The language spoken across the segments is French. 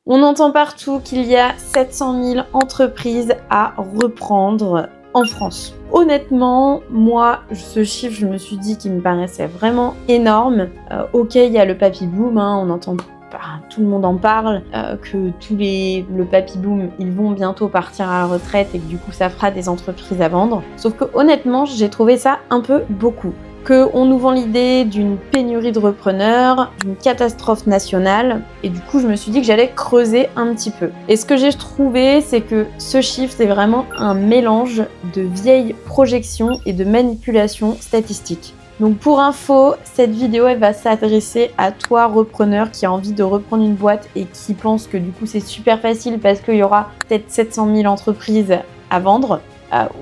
On entend partout qu'il y a 700 000 entreprises à reprendre en France. Honnêtement, moi, ce chiffre, je me suis dit qu'il me paraissait vraiment énorme. Ok, il y a le papy boom, on entend tout le monde en parle, que le papy boom, ils vont bientôt partir à la retraite et que du coup, ça fera des entreprises à vendre. Sauf que honnêtement, j'ai trouvé ça un peu beaucoup. Qu'on nous vend l'idée d'une pénurie de repreneurs, d'une catastrophe nationale, et du coup je me suis dit que j'allais creuser un petit peu. Et ce que j'ai trouvé, c'est que ce chiffre, c'est vraiment un mélange de vieilles projections et de manipulations statistiques. Donc pour info, cette vidéo elle va s'adresser à toi repreneur qui a envie de reprendre une boîte et qui pense que du coup c'est super facile parce qu'il y aura peut-être 700 000 entreprises à vendre,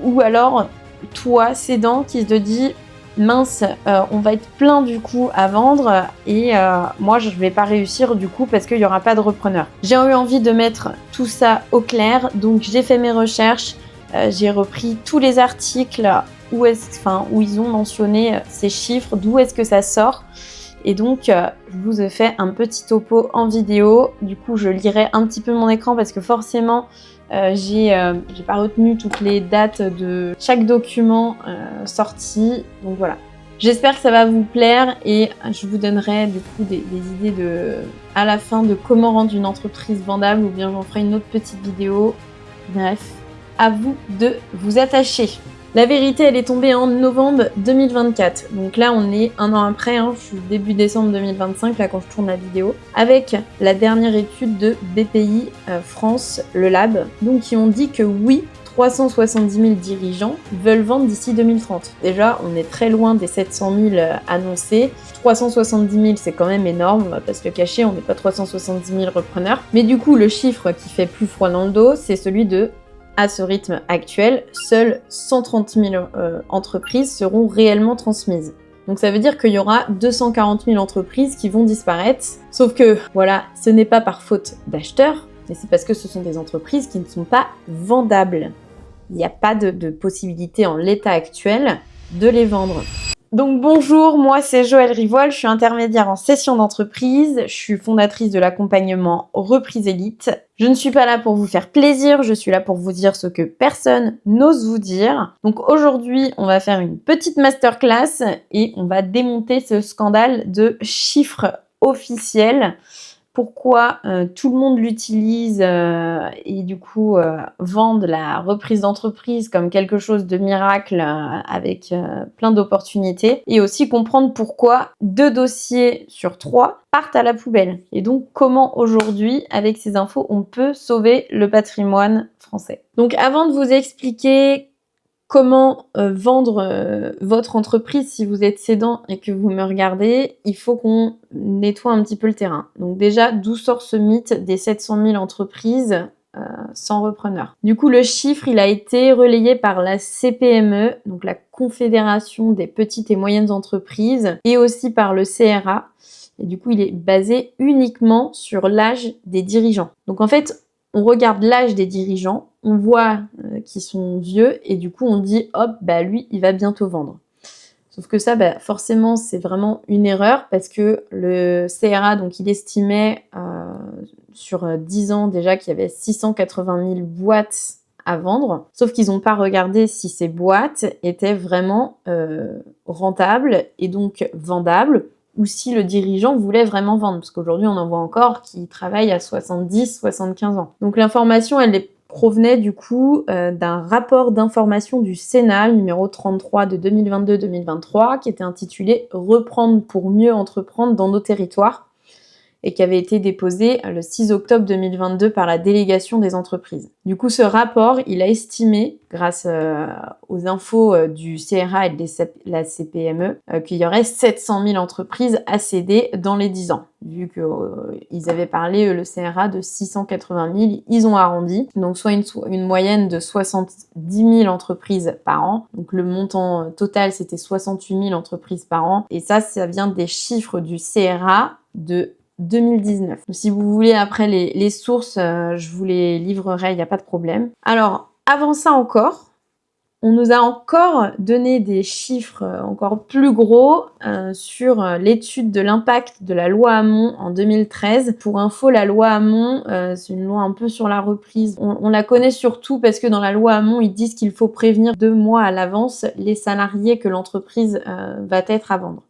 ou alors toi cédant qui te dit mince, on va être plein du coup à vendre et moi je vais pas réussir du coup parce qu'il y aura pas de repreneur. J'ai eu envie de mettre tout ça au clair, donc j'ai fait mes recherches, j'ai repris tous les articles où ils ont mentionné ces chiffres, d'où est-ce que ça sort. Et donc, je vous ai fait un petit topo en vidéo. Du coup, je lirai un petit peu mon écran parce que forcément, j'ai pas retenu toutes les dates de chaque document sorti. Donc voilà. J'espère que ça va vous plaire et je vous donnerai du coup des idées à la fin de comment rendre une entreprise vendable ou bien j'en ferai une autre petite vidéo. Bref, à vous de vous attacher. La vérité, elle est tombée en novembre 2024. Donc là, on est un an après, je suis début décembre 2025, là, quand je tourne la vidéo, avec la dernière étude de BPI France, le Lab, donc qui ont dit que oui, 370 000 dirigeants veulent vendre d'ici 2030. Déjà, on est très loin des 700 000 annoncés. 370 000, c'est quand même énorme, on va pas se le cacher, on n'est pas 370 000 repreneurs. Mais du coup, le chiffre qui fait plus froid dans le dos, c'est celui de à ce rythme actuel, seules 130 000 entreprises seront réellement transmises. Donc ça veut dire qu'il y aura 240 000 entreprises qui vont disparaître. Sauf que, voilà, ce n'est pas par faute d'acheteurs, mais c'est parce que ce sont des entreprises qui ne sont pas vendables. Il n'y a pas de possibilité en l'état actuel de les vendre. Donc bonjour, moi c'est Joëlle Rivol, je suis intermédiaire en cession d'entreprise, je suis fondatrice de l'accompagnement Reprise Élite. Je ne suis pas là pour vous faire plaisir, je suis là pour vous dire ce que personne n'ose vous dire. Donc aujourd'hui, on va faire une petite masterclass et on va démonter ce scandale de chiffres officiels. Pourquoi tout le monde l'utilise et du coup vendent la reprise d'entreprise comme quelque chose de miracle avec plein d'opportunités, et aussi comprendre pourquoi 2 dossiers sur 3 partent à la poubelle. Et donc comment aujourd'hui, avec ces infos, on peut sauver le patrimoine français. Donc avant de vous expliquer comment vendre votre entreprise si vous êtes cédant et que vous me regardez, il faut qu'on nettoie un petit peu le terrain. Donc déjà, d'où sort ce mythe des 700 000 entreprises sans repreneur? Du coup, le chiffre, il a été relayé par la CPME, donc la Confédération des petites et moyennes entreprises, et aussi par le CRA. Et du coup, il est basé uniquement sur l'âge des dirigeants. Donc en fait, on regarde l'âge des dirigeants, on voit qu'ils sont vieux et du coup on dit hop, lui il va bientôt vendre. Sauf que ça, forcément c'est vraiment une erreur parce que le CRA, donc il estimait sur 10 ans déjà qu'il y avait 680 000 boîtes à vendre, sauf qu'ils n'ont pas regardé si ces boîtes étaient vraiment rentables et donc vendables, ou si le dirigeant voulait vraiment vendre, parce qu'aujourd'hui on en voit encore qui travaillent à 70, 75 ans. Donc l'information, elle provenait du coup d'un rapport d'information du Sénat numéro 33 de 2022-2023 qui était intitulé « Reprendre pour mieux entreprendre dans nos territoires » et qui avait été déposé le 6 octobre 2022 par la délégation des entreprises. Du coup, ce rapport, il a estimé, grâce aux infos du CRA et de la CPME, qu'il y aurait 700 000 entreprises à céder dans les 10 ans. Vu qu'ils avaient parlé, le CRA, de 680 000, ils ont arrondi. Donc soit une moyenne de 70 000 entreprises par an. Donc le montant total, c'était 68 000 entreprises par an. Et ça vient des chiffres du CRA de 2019. Si vous voulez après les sources, je vous les livrerai, il n'y a pas de problème. Alors, avant ça encore, On nous a encore donné des chiffres encore plus gros sur l'étude de l'impact de la loi Hamon en 2013. Pour info, la loi Hamon, c'est une loi un peu sur la reprise. On la connaît surtout parce que dans la loi Hamon, ils disent qu'il faut prévenir 2 mois à l'avance les salariés que l'entreprise va être à vendre.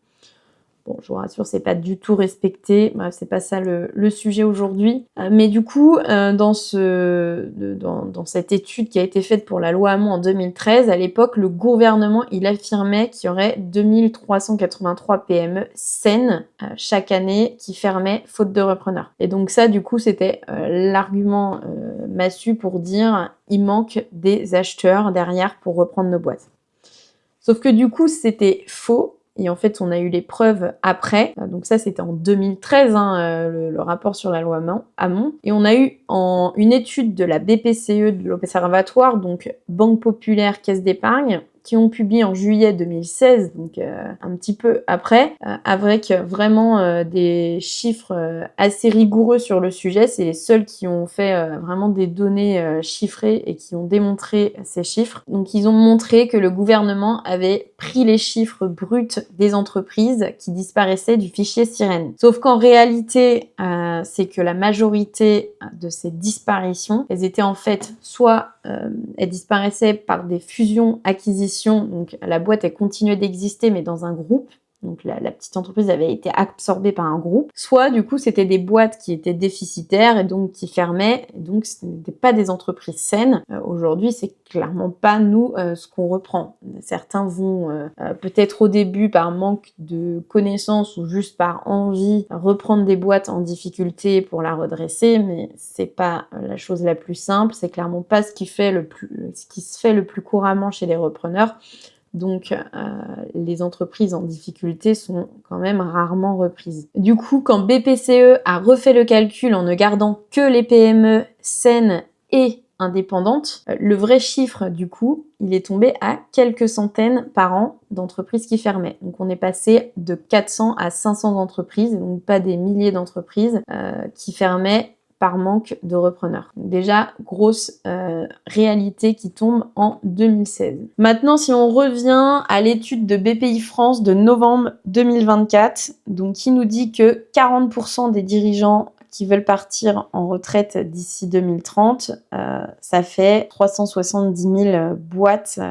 Bon, je vous rassure, c'est pas du tout respecté. Bref, c'est pas ça le sujet aujourd'hui. Mais du coup, dans cette étude qui a été faite pour la loi Hamon en 2013, à l'époque, le gouvernement, il affirmait qu'il y aurait 2383 PME saines chaque année qui fermaient faute de repreneurs. Et donc ça, du coup, c'était l'argument massu pour dire il manque des acheteurs derrière pour reprendre nos boîtes. Sauf que du coup, c'était faux. Et en fait, on a eu les preuves après. Donc ça, c'était en 2013, le rapport sur la loi Hamon. Et on a eu une étude de la BPCE, de l'Observatoire, donc Banque Populaire, Caisse d'Épargne, qui ont publié en juillet 2016, donc un petit peu après, avec vraiment des chiffres assez rigoureux sur le sujet. C'est les seuls qui ont fait vraiment des données chiffrées et qui ont démontré ces chiffres. Donc ils ont montré que le gouvernement avait pris les chiffres bruts des entreprises qui disparaissaient du fichier Sirène. Sauf qu'en réalité, c'est que la majorité de ces disparitions, elles étaient en fait soit elles disparaissaient par des fusions-acquisitions, donc la boîte elle continuait d'exister mais dans un groupe, donc la petite entreprise avait été absorbée par un groupe, soit du coup c'était des boîtes qui étaient déficitaires et donc qui fermaient, et donc ce n'étaient pas des entreprises saines. Aujourd'hui c'est clairement pas nous ce qu'on reprend. Certains vont peut-être au début par manque de connaissances ou juste par envie reprendre des boîtes en difficulté pour la redresser, mais c'est pas la chose la plus simple, c'est clairement pas ce qui se fait le plus couramment chez les repreneurs. Donc, les entreprises en difficulté sont quand même rarement reprises. Du coup, quand BPCE a refait le calcul en ne gardant que les PME saines et indépendantes, le vrai chiffre, du coup, il est tombé à quelques centaines par an d'entreprises qui fermaient. Donc, on est passé de 400 à 500 entreprises, donc pas des milliers d'entreprises qui fermaient par manque de repreneurs. Déjà, grosse réalité qui tombe en 2016. Maintenant, si on revient à l'étude de BPI France de novembre 2024, donc qui nous dit que 40% des dirigeants qui veulent partir en retraite d'ici 2030, ça fait 370 000 boîtes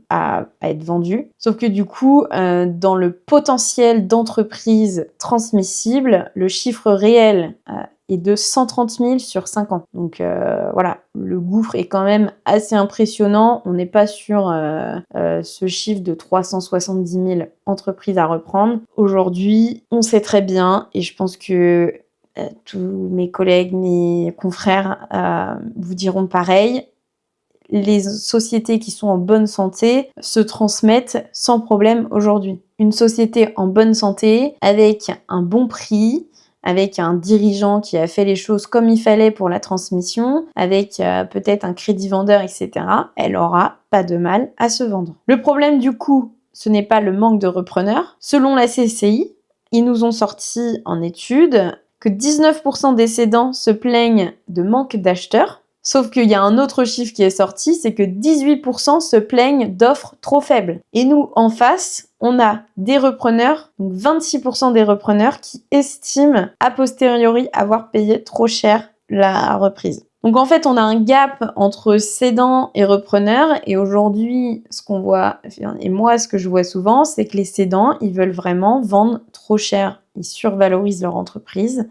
à être vendues. Sauf que du coup, dans le potentiel d'entreprises transmissibles, le chiffre réel est de 130 000 sur 5 ans. Donc voilà, le gouffre est quand même assez impressionnant. On n'est pas sur ce chiffre de 370 000 entreprises à reprendre. Aujourd'hui, on sait très bien, et je pense que tous mes collègues, mes confrères vous diront pareil, les sociétés qui sont en bonne santé se transmettent sans problème aujourd'hui. Une société en bonne santé, avec un bon prix, avec un dirigeant qui a fait les choses comme il fallait pour la transmission, avec peut-être un crédit vendeur, etc., elle aura pas de mal à se vendre. Le problème du coup, ce n'est pas le manque de repreneurs. Selon la CCI, ils nous ont sorti en étude que 19% des cédants se plaignent de manque d'acheteurs. Sauf qu'il y a un autre chiffre qui est sorti, c'est que 18% se plaignent d'offres trop faibles. Et nous, en face, on a des repreneurs, donc 26% des repreneurs qui estiment a posteriori avoir payé trop cher la reprise. Donc en fait, on a un gap entre cédants et repreneurs. Et aujourd'hui, ce qu'on voit, et moi, ce que je vois souvent, c'est que les cédants, ils veulent vraiment vendre trop cher. Ils survalorisent leur entreprise.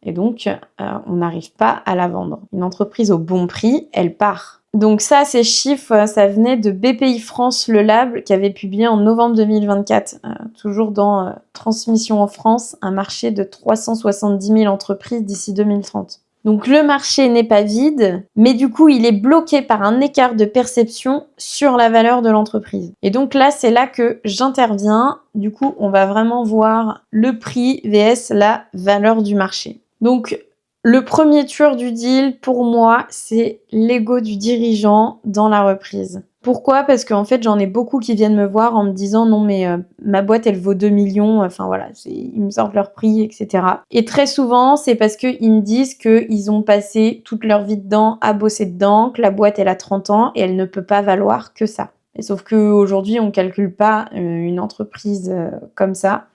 Et donc, on n'arrive pas à la vendre. Une entreprise au bon prix, elle part. Donc ça, ces chiffres, ça venait de BPI France Le Lab, qui avait publié en novembre 2024, toujours dans Transmission en France, un marché de 370 000 entreprises d'ici 2030. Donc le marché n'est pas vide, mais du coup, il est bloqué par un écart de perception sur la valeur de l'entreprise. Et donc là, c'est là que j'interviens. Du coup, on va vraiment voir le prix vs la valeur du marché. Donc, le premier tueur du deal, pour moi, c'est l'ego du dirigeant dans la reprise. Pourquoi ? Parce qu'en fait, j'en ai beaucoup qui viennent me voir en me disant « Non, mais ma boîte, elle vaut 2 millions. » Enfin, voilà, ils me sortent leur prix, etc. Et très souvent, c'est parce qu'ils me disent qu'ils ont passé toute leur vie dedans, à bosser dedans, que la boîte, elle a 30 ans et elle ne peut pas valoir que ça. Et sauf qu'aujourd'hui, on ne calcule pas une entreprise comme ça.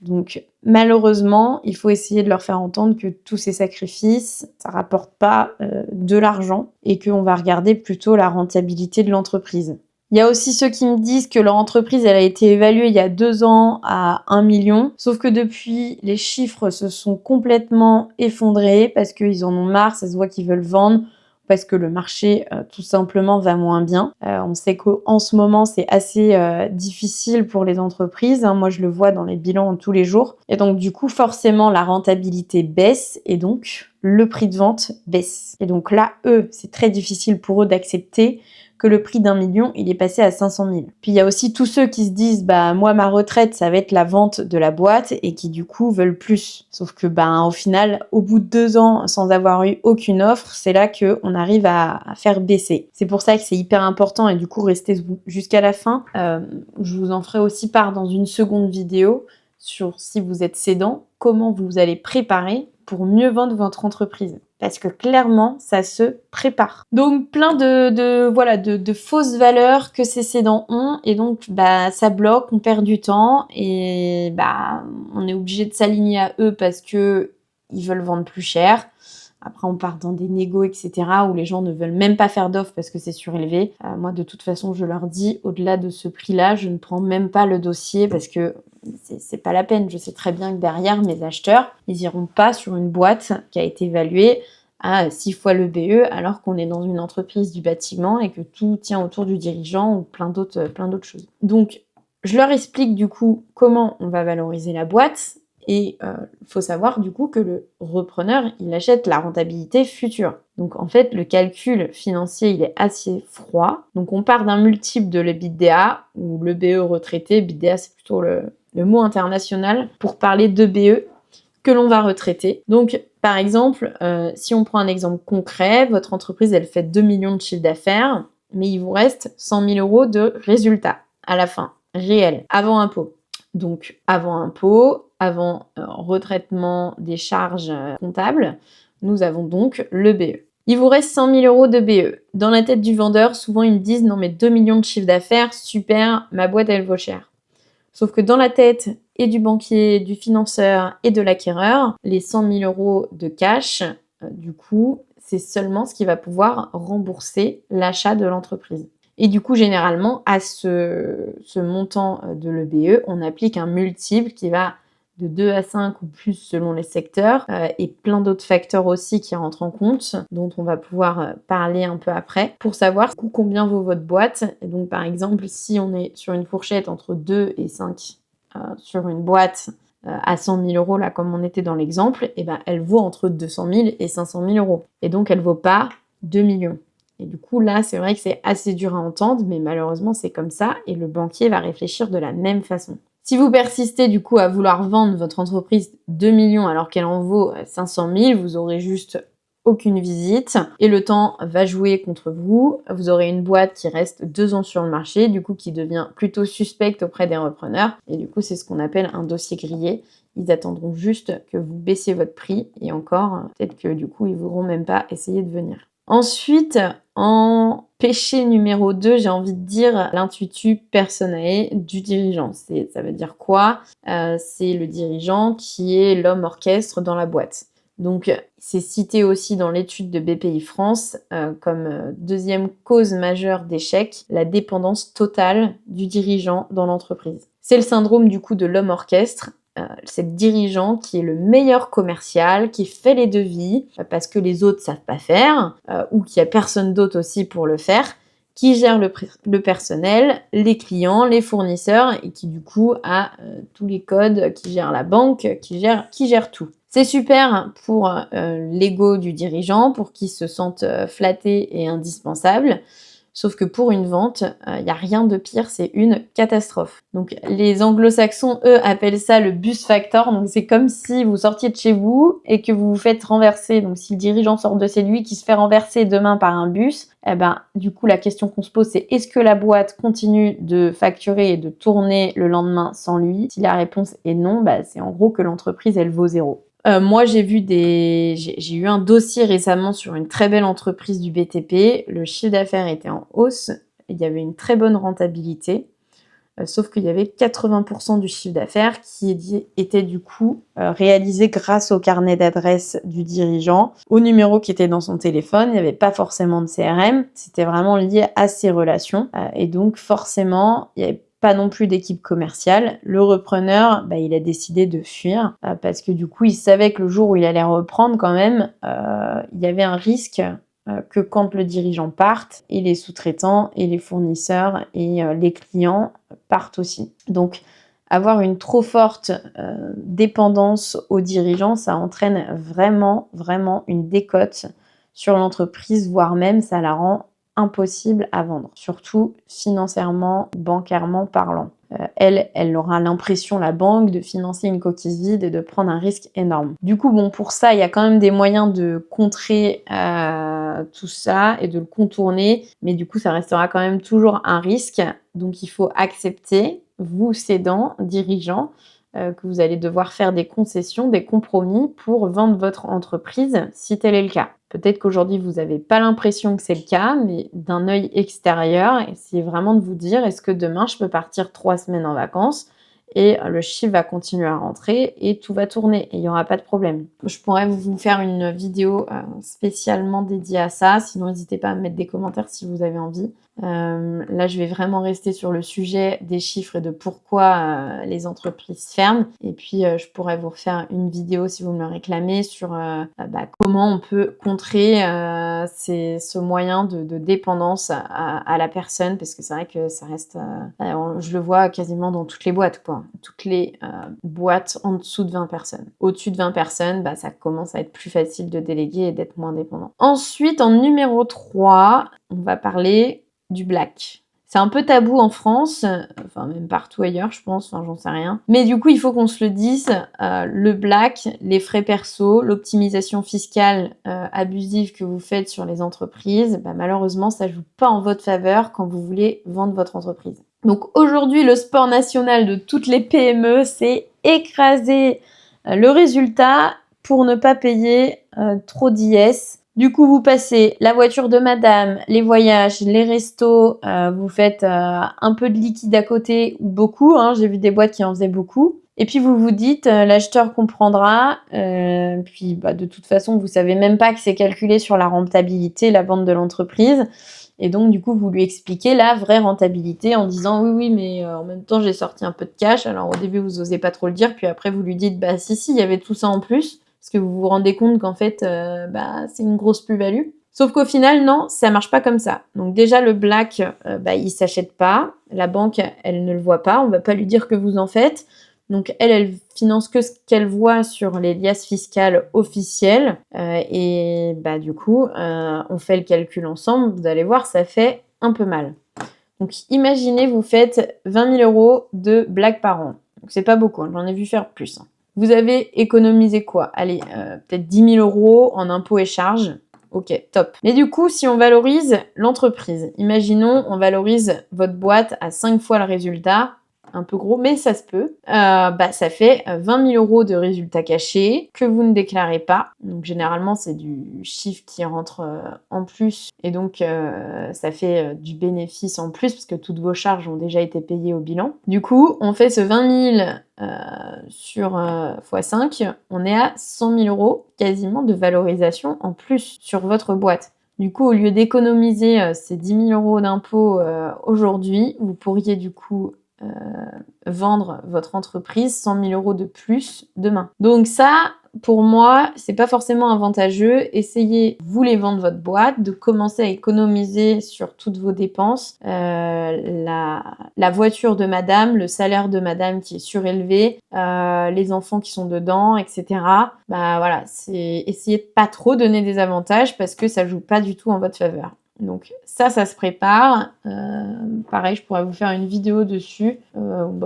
Donc malheureusement, il faut essayer de leur faire entendre que tous ces sacrifices, ça rapporte pas de l'argent et qu'on va regarder plutôt la rentabilité de l'entreprise. Il y a aussi ceux qui me disent que leur entreprise, elle a été évaluée il y a 2 ans à 1 million. Sauf que depuis, les chiffres se sont complètement effondrés parce qu'ils en ont marre, ça se voit qu'ils veulent vendre, parce que le marché, tout simplement, va moins bien. On sait qu'en ce moment, c'est assez difficile pour les entreprises. Moi, je le vois dans les bilans tous les jours. Et donc, du coup, forcément, la rentabilité baisse et donc, le prix de vente baisse. Et donc là, eux, c'est très difficile pour eux d'accepter que le prix d'1 million, il est passé à 500 000. Puis il y a aussi tous ceux qui se disent, bah moi ma retraite, ça va être la vente de la boîte et qui du coup veulent plus. Sauf que au final, au bout de 2 ans, sans avoir eu aucune offre, c'est là qu'on arrive à faire baisser. C'est pour ça que c'est hyper important et du coup restez jusqu'à la fin. Je vous en ferai aussi part dans une seconde vidéo sur si vous êtes cédant, comment vous allez préparer pour mieux vendre votre entreprise. Parce que clairement, ça se prépare. Donc plein de fausses valeurs que ces cédants ont et donc ça bloque, on perd du temps et on est obligé de s'aligner à eux parce que ils veulent vendre plus cher. Après, on part dans des négos, etc., où les gens ne veulent même pas faire d'offres parce que c'est surélevé. Moi, de toute façon, je leur dis, au-delà de ce prix-là, je ne prends même pas le dossier parce que c'est pas la peine. Je sais très bien que derrière, mes acheteurs, ils iront pas sur une boîte qui a été évaluée à 6 fois le BE alors qu'on est dans une entreprise du bâtiment et que tout tient autour du dirigeant ou plein d'autres choses. Donc, je leur explique du coup comment on va valoriser la boîte. Et il faut savoir du coup que le repreneur, il achète la rentabilité future. Donc en fait, le calcul financier, il est assez froid. Donc on part d'un multiple de l'EBITDA, ou le BE retraité. EBITDA, c'est plutôt le mot international pour parler de BE que l'on va retraiter. Donc par exemple, si on prend un exemple concret, votre entreprise, elle fait 2 millions de chiffre d'affaires, mais il vous reste 100 000 euros de résultat à la fin, réel, avant impôt. Donc avant impôt, avant retraitement des charges comptables, nous avons donc le BE. Il vous reste 100 000 euros de BE. Dans la tête du vendeur, souvent ils me disent « Non mais 2 millions de chiffre d'affaires, super, ma boîte elle vaut cher ». Sauf que dans la tête et du banquier, du financeur et de l'acquéreur, les 100 000 euros de cash, du coup, c'est seulement ce qui va pouvoir rembourser l'achat de l'entreprise. Et du coup, généralement, à ce montant de l'EBE, on applique un multiple qui va de 2 à 5 ou plus selon les secteurs et plein d'autres facteurs aussi qui rentrent en compte, dont on va pouvoir parler un peu après, pour savoir combien vaut votre boîte. Et donc, par exemple, si on est sur une fourchette entre 2 et 5 sur une boîte à 100 000 euros, là, comme on était dans l'exemple, et elle vaut entre 200 000 et 500 000 euros. Et donc, elle vaut pas 2 millions. Et du coup, là, c'est vrai que c'est assez dur à entendre, mais malheureusement, c'est comme ça, et le banquier va réfléchir de la même façon. Si vous persistez du coup à vouloir vendre votre entreprise 2 millions alors qu'elle en vaut 500 000, vous aurez juste aucune visite et le temps va jouer contre vous. Vous aurez une boîte qui reste 2 ans sur le marché, du coup qui devient plutôt suspecte auprès des repreneurs et du coup c'est ce qu'on appelle un dossier grillé. Ils attendront juste que vous baissiez votre prix et encore, peut-être que du coup ils ne voudront même pas essayer de venir. Ensuite, en péché numéro 2, j'ai envie de dire l'intuitu personae du dirigeant. Ça veut dire quoi? C'est le dirigeant qui est l'homme orchestre dans la boîte. Donc, c'est cité aussi dans l'étude de BPI France comme deuxième cause majeure d'échec, la dépendance totale du dirigeant dans l'entreprise. C'est le syndrome du coup de l'homme orchestre. C'est le dirigeant qui est le meilleur commercial, qui fait les devis parce que les autres savent pas faire ou qu'il y a personne d'autre aussi pour le faire, qui gère le personnel, les clients, les fournisseurs et qui du coup a tous les codes, qui gère la banque, qui gère tout. C'est super pour l'ego du dirigeant, pour qu'il se sente flatté et indispensable. Sauf que pour une vente, il n'y a rien de pire, c'est une catastrophe. Donc les anglo-saxons, eux, appellent ça le bus factor. Donc c'est comme si vous sortiez de chez vous et que vous vous faites renverser. Donc si le dirigeant sort de chez lui qui se fait renverser demain par un bus, du coup la question qu'on se pose c'est est-ce que la boîte continue de facturer et de tourner le lendemain sans lui? Si la réponse est non, c'est en gros que l'entreprise elle vaut 0. Moi, j'ai eu un dossier récemment sur une très belle entreprise du BTP. Le chiffre d'affaires était en hausse il y avait une très bonne rentabilité. Sauf qu'il y avait 80% du chiffre d'affaires qui était du coup réalisé grâce au carnet d'adresse du dirigeant, au numéro qui était dans son téléphone. Il n'y avait pas forcément de CRM, c'était vraiment lié à ses relations. Et donc forcément, il n'y avait pas non plus d'équipe commerciale. Le repreneur, il a décidé de fuir parce que du coup, il savait que le jour où il allait reprendre quand même, il y avait un risque que quand le dirigeant parte, et les sous-traitants, et les fournisseurs, et les clients partent aussi. Donc, avoir une trop forte dépendance aux dirigeants, ça entraîne vraiment, vraiment une décote sur l'entreprise, voire même ça la rend impossible à vendre, surtout financièrement, bancairement parlant. Elle aura l'impression, la banque, de financer une coquille vide et de prendre un risque énorme. Du coup, pour ça, il y a quand même des moyens de contrer tout ça et de le contourner, mais du coup, ça restera quand même toujours un risque. Donc, il faut accepter, vous cédants, dirigeants, que vous allez devoir faire des concessions, des compromis pour vendre votre entreprise, si tel est le cas. Peut-être qu'aujourd'hui, vous n'avez pas l'impression que c'est le cas, mais d'un œil extérieur, essayez vraiment de vous dire, est-ce que demain, je peux partir 3 semaines en vacances et le chiffre va continuer à rentrer et tout va tourner et il n'y aura pas de problème. Je pourrais vous faire une vidéo spécialement dédiée à ça, sinon n'hésitez pas à me mettre des commentaires si vous avez envie. Là, je vais vraiment rester sur le sujet des chiffres et de pourquoi les entreprises ferment. Et puis, je pourrais vous refaire une vidéo si vous me le réclamez sur comment on peut contrer ce moyen de dépendance à la personne, parce que c'est vrai que ça reste, je le vois quasiment dans toutes les boîtes, quoi. Toutes les boîtes en dessous de 20 personnes. Au-dessus de 20 personnes, ça commence à être plus facile de déléguer et d'être moins dépendant. Ensuite, en numéro 3, on va parler du black. C'est un peu tabou en France, enfin même partout ailleurs je pense, j'en sais rien. Mais du coup il faut qu'on se le dise, le black, les frais perso, l'optimisation fiscale abusive que vous faites sur les entreprises, malheureusement ça joue pas en votre faveur quand vous voulez vendre votre entreprise. Donc aujourd'hui le sport national de toutes les PME, c'est écraser le résultat pour ne pas payer trop d'IS. Du coup, vous passez la voiture de madame, les voyages, les restos, vous faites un peu de liquide à côté ou beaucoup, j'ai vu des boîtes qui en faisaient beaucoup. Et puis vous vous dites, l'acheteur comprendra, puis de toute façon, vous savez même pas que c'est calculé sur la rentabilité, la vente de l'entreprise. Et donc, du coup, vous lui expliquez la vraie rentabilité en disant oui, mais en même temps, j'ai sorti un peu de cash. Alors, au début, vous osez pas trop le dire. Puis après, vous lui dites, si, il y avait tout ça en plus. Parce que vous vous rendez compte qu'en fait, c'est une grosse plus-value. Sauf qu'au final, non, ça marche pas comme ça. Donc déjà, le black, il s'achète pas. La banque, elle ne le voit pas. On va pas lui dire que vous en faites. Donc elle finance que ce qu'elle voit sur les liasses fiscales officielles. Et du coup, on fait le calcul ensemble. Vous allez voir, ça fait un peu mal. Donc imaginez, vous faites 20 000 € de black par an. Donc c'est pas beaucoup, j'en ai vu faire plus. Vous avez économisé quoi? Allez, peut-être 10 000 € en impôts et charges. Ok, top. Mais du coup, si on valorise l'entreprise, imaginons, on valorise votre boîte à 5 fois le résultat, un peu gros, mais ça se peut. Ça fait 20 000 € de résultats cachés que vous ne déclarez pas. Donc généralement, c'est du chiffre qui rentre en plus. Et donc, ça fait du bénéfice en plus, parce que toutes vos charges ont déjà été payées au bilan. Du coup, on fait ce 20 000 sur x5, on est à 100 000 € quasiment de valorisation en plus sur votre boîte. Du coup, au lieu d'économiser ces 10 000 € d'impôts aujourd'hui, vous pourriez du coup vendre votre entreprise 100 000 € de plus demain. Donc ça, pour moi, c'est pas forcément avantageux. Essayez, vous les vendre votre boîte, de commencer à économiser sur toutes vos dépenses. La voiture de madame, le salaire de madame qui est surélevé, les enfants qui sont dedans, etc. C'est essayer de pas trop donner des avantages parce que ça joue pas du tout en votre faveur. Donc ça se prépare. Pareil, je pourrais vous faire une vidéo dessus.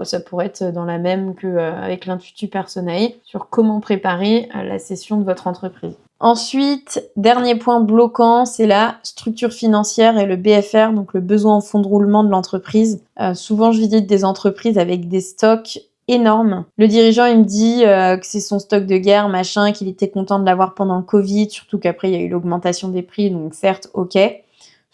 Ça pourrait être dans la même qu'avec l'Intuitu Personae sur comment préparer la cession de votre entreprise. Ensuite, dernier point bloquant, c'est la structure financière et le BFR, donc le besoin en fonds de roulement de l'entreprise. Souvent, je visite des entreprises avec des stocks énorme. Le dirigeant, il me dit que c'est son stock de guerre, machin, qu'il était content de l'avoir pendant le Covid, surtout qu'après, il y a eu l'augmentation des prix, donc certes, ok.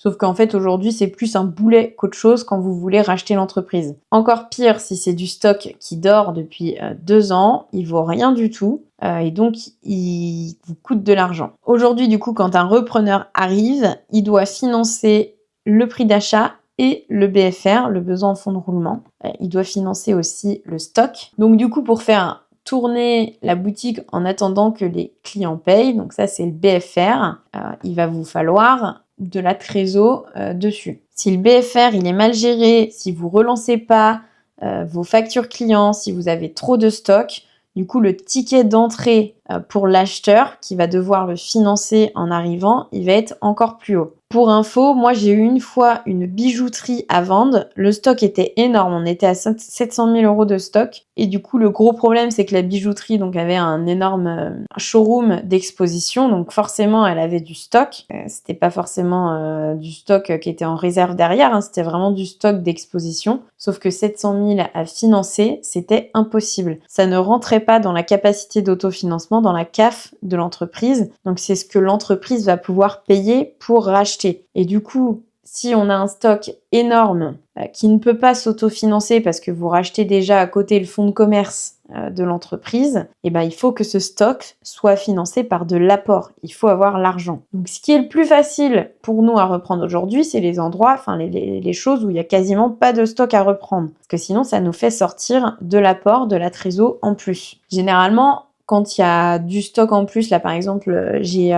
Sauf qu'en fait, aujourd'hui, c'est plus un boulet qu'autre chose quand vous voulez racheter l'entreprise. Encore pire, si c'est du stock qui dort depuis 2 ans, il vaut rien du tout. Et donc, il vous coûte de l'argent. Aujourd'hui, du coup, quand un repreneur arrive, il doit financer le prix d'achat et le BFR, le besoin en fonds de roulement. Il doit financer aussi le stock. Donc, du coup, pour faire tourner la boutique en attendant que les clients payent, donc ça, c'est le BFR, il va vous falloir de la trésor dessus. Si le BFR, il est mal géré, si vous relancez pas vos factures clients, si vous avez trop de stock, du coup, le ticket d'entrée pour l'acheteur qui va devoir le financer en arrivant, il va être encore plus haut. Pour info, moi j'ai eu une fois une bijouterie à vendre. Le stock était énorme, on était à 700 000 euros de stock. Et du coup, le gros problème, c'est que la bijouterie donc, avait un énorme showroom d'exposition. Donc forcément, elle avait du stock. C'était pas forcément du stock qui était en réserve derrière, hein, c'était vraiment du stock d'exposition. Sauf que 700 000 à financer, c'était impossible. Ça ne rentrait pas dans la capacité d'autofinancement, dans la CAF de l'entreprise. Donc c'est ce que l'entreprise va pouvoir payer pour racheter. Et du coup, si on a un stock énorme qui ne peut pas s'autofinancer parce que vous rachetez déjà à côté le fonds de commerce de l'entreprise, et ben il faut que ce stock soit financé par de l'apport. Il faut avoir l'argent. Donc ce qui est le plus facile pour nous à reprendre aujourd'hui, c'est les endroits, enfin les choses où il y a quasiment pas de stock à reprendre. Parce que sinon, ça nous fait sortir de l'apport, de la trésor en plus. Généralement, quand il y a du stock en plus, là par exemple, j'ai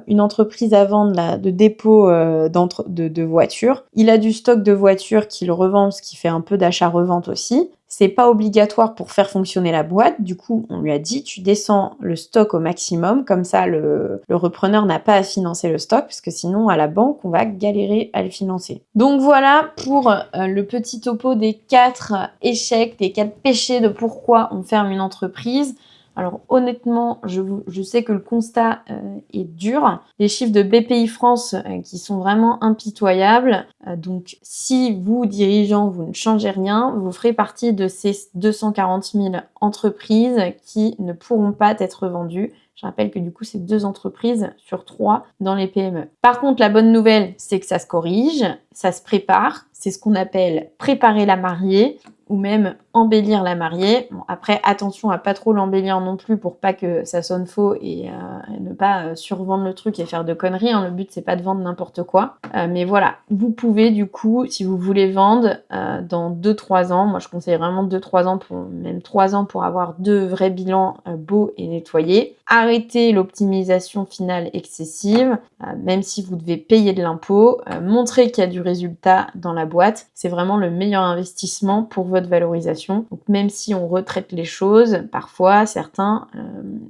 une entreprise à vendre là, de dépôt de voitures. Il a du stock de voitures qu'il revend, ce qui fait un peu d'achat-revente aussi. C'est pas obligatoire pour faire fonctionner la boîte. Du coup, on lui a dit, tu descends le stock au maximum. Comme ça, le repreneur n'a pas à financer le stock, parce que sinon, à la banque, on va galérer à le financer. Donc voilà pour le petit topo des 4 échecs, des 4 péchés de pourquoi on ferme une entreprise. Alors honnêtement, je sais que le constat est dur. Les chiffres de BPI France qui sont vraiment impitoyables. Donc si vous, dirigeants, vous ne changez rien, vous ferez partie de ces 240 000 entreprises qui ne pourront pas être vendues. Je rappelle que du coup, c'est 2 entreprises sur 3 dans les PME. Par contre, la bonne nouvelle, c'est que ça se corrige, ça se prépare. C'est ce qu'on appelle préparer la mariée ou même embellir la mariée. Bon, après, attention à pas trop l'embellir non plus pour pas que ça sonne faux et ne pas survendre le truc et faire de conneries. Hein. Le but, c'est pas de vendre n'importe quoi. Mais voilà, vous pouvez du coup, si vous voulez vendre dans 2-3 ans, moi je conseille vraiment 2-3 ans, même 3 ans pour avoir 2 vrais bilans beaux et nettoyés. Arrêtez l'optimisation finale excessive, même si vous devez payer de l'impôt. Montrer qu'il y a du résultat dans la boîte. C'est vraiment le meilleur investissement pour votre valorisation. Donc même si on retraite les choses, parfois certains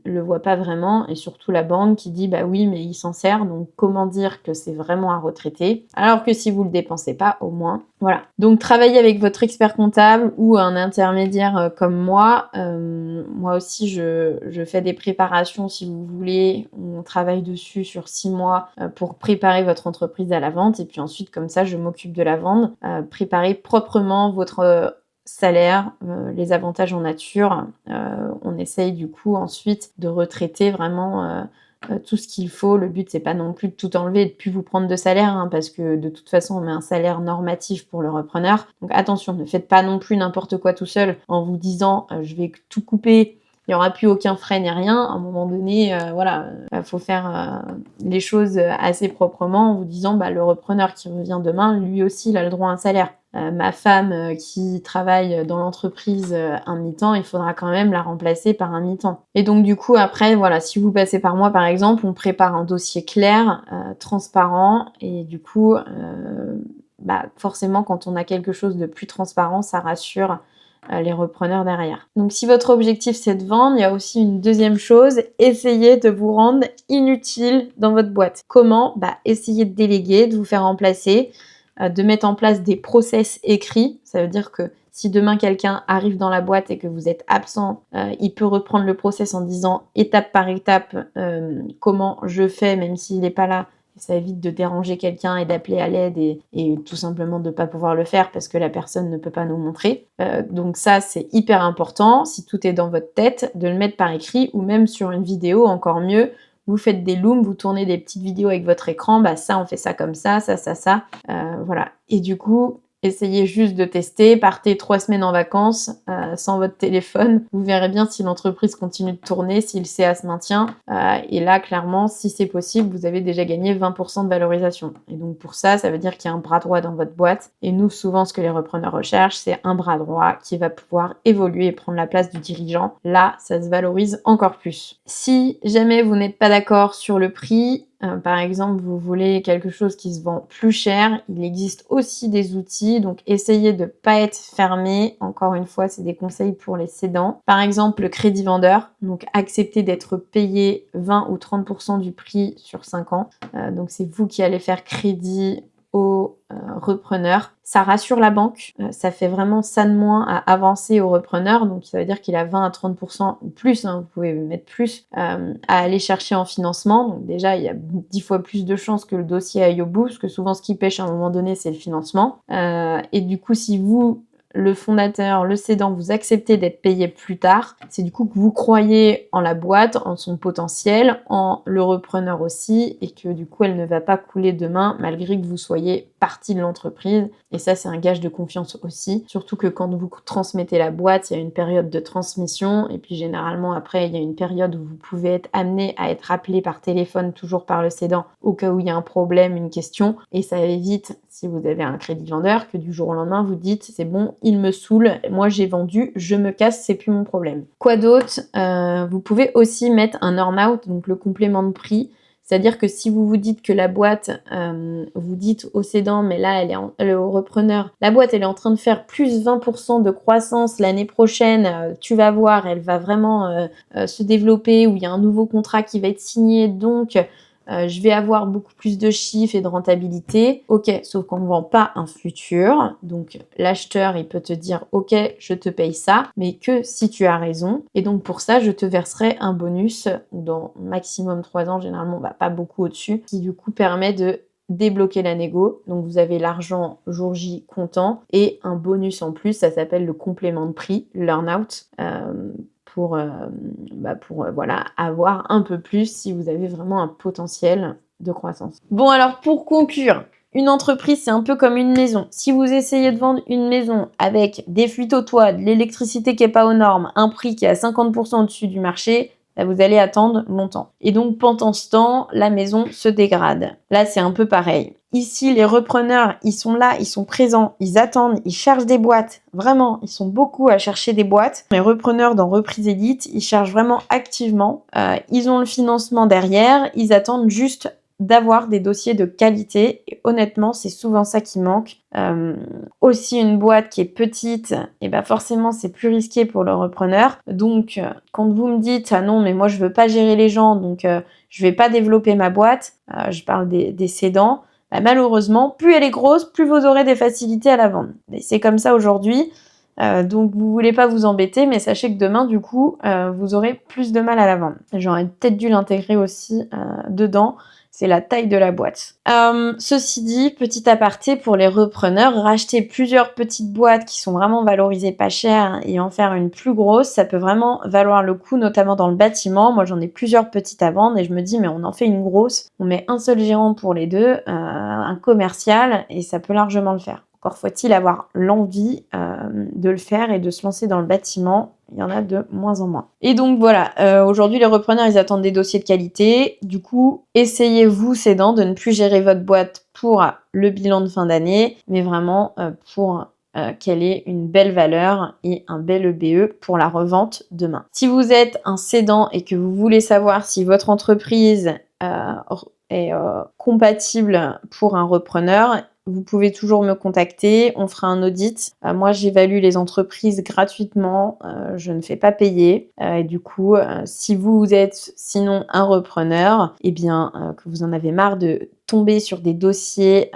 le voient pas vraiment et surtout la banque qui dit bah oui mais il s'en sert donc comment dire que c'est vraiment à retraiter alors que si vous le dépensez pas au moins voilà. Donc travaillez avec votre expert comptable ou un intermédiaire comme moi. Moi aussi je fais des préparations si vous voulez. On travaille dessus sur 6 mois pour préparer votre entreprise à la vente et puis ensuite comme ça je m'occupe de la vente. Préparez proprement votre salaire, les avantages en nature. On essaye du coup ensuite de retraiter vraiment tout ce qu'il faut. Le but c'est pas non plus de tout enlever et de plus vous prendre de salaire hein, parce que de toute façon on met un salaire normatif pour le repreneur. Donc attention, ne faites pas non plus n'importe quoi tout seul en vous disant je vais tout couper. Il n'y aura plus aucun frais ni rien. À un moment donné, voilà, faut faire les choses assez proprement en vous disant bah, le repreneur qui revient demain, lui aussi, il a le droit à un salaire. Ma femme qui travaille dans l'entreprise un mi-temps, il faudra quand même la remplacer par un mi-temps. Et donc du coup, après, voilà, si vous passez par moi, par exemple, on prépare un dossier clair, transparent, et du coup, bah, forcément, quand on a quelque chose de plus transparent, ça rassure les repreneurs derrière. Donc si votre objectif c'est de vendre, il y a aussi une deuxième chose, essayez de vous rendre inutile dans votre boîte. Comment ? Bah essayez de déléguer, de vous faire remplacer, de mettre en place des process écrits. Ça veut dire que si demain quelqu'un arrive dans la boîte et que vous êtes absent, il peut reprendre le process en disant étape par étape comment je fais même s'il n'est pas là. Ça évite de déranger quelqu'un et d'appeler à l'aide et tout simplement de ne pas pouvoir le faire parce que la personne ne peut pas nous montrer. Donc ça, c'est hyper important, si tout est dans votre tête, de le mettre par écrit ou même sur une vidéo, encore mieux, vous faites des looms, vous tournez des petites vidéos avec votre écran, bah ça, on fait ça comme ça, ça. Voilà. Et du coup, essayez juste de tester, partez 3 semaines en vacances sans votre téléphone. Vous verrez bien si l'entreprise continue de tourner, si le CA se maintient. Et là, clairement, si c'est possible, vous avez déjà gagné 20% de valorisation. Et donc pour ça, ça veut dire qu'il y a un bras droit dans votre boîte. Et nous, souvent, ce que les repreneurs recherchent, c'est un bras droit qui va pouvoir évoluer et prendre la place du dirigeant. Là, ça se valorise encore plus. Si jamais vous n'êtes pas d'accord sur le prix, par exemple, vous voulez quelque chose qui se vend plus cher, il existe aussi des outils, donc essayez de ne pas être fermé. Encore une fois, c'est des conseils pour les cédants. Par exemple, le crédit vendeur, donc acceptez d'être payé 20 ou 30% du prix sur 5 ans. Donc c'est vous qui allez faire crédit au repreneur. Ça rassure la banque, ça fait vraiment ça de moins à avancer au repreneur, donc ça veut dire qu'il a 20 à 30% ou plus, hein, vous pouvez mettre plus, à aller chercher en financement. Donc déjà, il y a 10 fois plus de chances que le dossier aille au bout, parce que souvent ce qui pêche à un moment donné, c'est le financement. Et du coup, si vous, le fondateur, le cédant, vous acceptez d'être payé plus tard, c'est du coup que vous croyez en la boîte, en son potentiel, en le repreneur aussi, et que du coup elle ne va pas couler demain malgré que vous soyez partie de l'entreprise. Et ça, c'est un gage de confiance aussi, surtout que quand vous transmettez la boîte, il y a une période de transmission, et puis généralement après, il y a une période où vous pouvez être amené à être appelé par téléphone, toujours par le cédant, au cas où il y a un problème, une question, et ça évite, si vous avez un crédit vendeur, que du jour au lendemain, vous dites, c'est bon, il me saoule, moi j'ai vendu, je me casse, c'est plus mon problème. Quoi d'autre? Vous pouvez aussi mettre un earn-out, donc le complément de prix. C'est-à-dire que si vous vous dites que la boîte, vous dites au cédant, mais là, au repreneur, la boîte, elle est en train de faire plus 20% de croissance l'année prochaine, tu vas voir, elle va vraiment se développer, ou il y a un nouveau contrat qui va être signé, donc je vais avoir beaucoup plus de chiffres et de rentabilité. Ok, sauf qu'on ne vend pas un futur. Donc l'acheteur, il peut te dire ok, je te paye ça, mais que si tu as raison. Et donc pour ça, je te verserai un bonus dans maximum 3 ans, généralement pas beaucoup au-dessus, qui du coup permet de débloquer la négo. Donc vous avez l'argent jour J comptant et un bonus en plus, ça s'appelle le complément de prix, l'earn-out. Pour voilà, avoir un peu plus si vous avez vraiment un potentiel de croissance. Bon, alors pour conclure, une entreprise, c'est un peu comme une maison. Si vous essayez de vendre une maison avec des fuites au toit, de l'électricité qui n'est pas aux normes, un prix qui est à 50% au-dessus du marché, là, vous allez attendre longtemps. Et donc, pendant ce temps, la maison se dégrade. Là, c'est un peu pareil. Ici, les repreneurs, ils sont là, ils sont présents, ils attendent, ils cherchent des boîtes. Vraiment, ils sont beaucoup à chercher des boîtes. Les repreneurs dans Reprise Élite, ils cherchent vraiment activement. Ils ont le financement derrière, ils attendent juste d'avoir des dossiers de qualité. Et honnêtement, c'est souvent ça qui manque. Aussi, une boîte qui est petite, et forcément, c'est plus risqué pour le repreneur. Donc, quand vous me dites « Ah non, mais moi, je veux pas gérer les gens, donc je vais pas développer ma boîte », je parle des cédants, malheureusement, plus elle est grosse, plus vous aurez des facilités à la vendre. Et c'est comme ça aujourd'hui. Donc vous voulez pas vous embêter, mais sachez que demain, du coup, vous aurez plus de mal à la vendre. J'aurais peut-être dû l'intégrer aussi dedans. C'est la taille de la boîte. Ceci dit, petit aparté pour les repreneurs, racheter plusieurs petites boîtes qui sont vraiment valorisées pas cher et en faire une plus grosse, ça peut vraiment valoir le coup, notamment dans le bâtiment. Moi, j'en ai plusieurs petites à vendre et je me dis, mais on en fait une grosse. On met un seul gérant pour les deux, un commercial, et ça peut largement le faire. Encore faut-il avoir l'envie de le faire et de se lancer dans le bâtiment. Il y en a de moins en moins. Et donc voilà, aujourd'hui les repreneurs, ils attendent des dossiers de qualité. Du coup, essayez-vous, cédant, de ne plus gérer votre boîte pour le bilan de fin d'année, mais vraiment pour qu'elle ait une belle valeur et un bel EBE pour la revente demain. Si vous êtes un cédant et que vous voulez savoir si votre entreprise est compatible pour un repreneur, vous pouvez toujours me contacter, on fera un audit. Moi, j'évalue les entreprises gratuitement, je ne fais pas payer. Et du coup, si vous êtes sinon un repreneur, que vous en avez marre de tomber sur des dossiers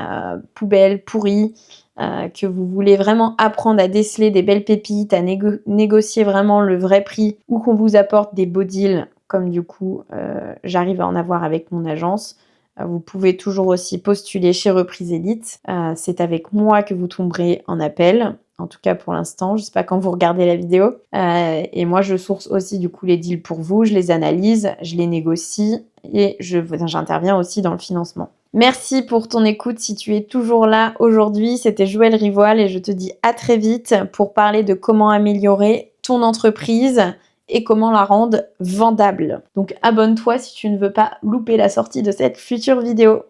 poubelles, pourris, que vous voulez vraiment apprendre à déceler des belles pépites, à négocier vraiment le vrai prix, ou qu'on vous apporte des beaux deals, comme du coup, j'arrive à en avoir avec mon agence, vous pouvez toujours aussi postuler chez Reprise Élite. C'est avec moi que vous tomberez en appel. En tout cas pour l'instant, je sais pas quand vous regardez la vidéo. Et moi, je source aussi du coup les deals pour vous, je les analyse, je les négocie et j'interviens aussi dans le financement. Merci pour ton écoute si tu es toujours là aujourd'hui. C'était Joëlle Rivoal et je te dis à très vite pour parler de comment améliorer ton entreprise et comment la rendre vendable. Donc abonne-toi si tu ne veux pas louper la sortie de cette future vidéo.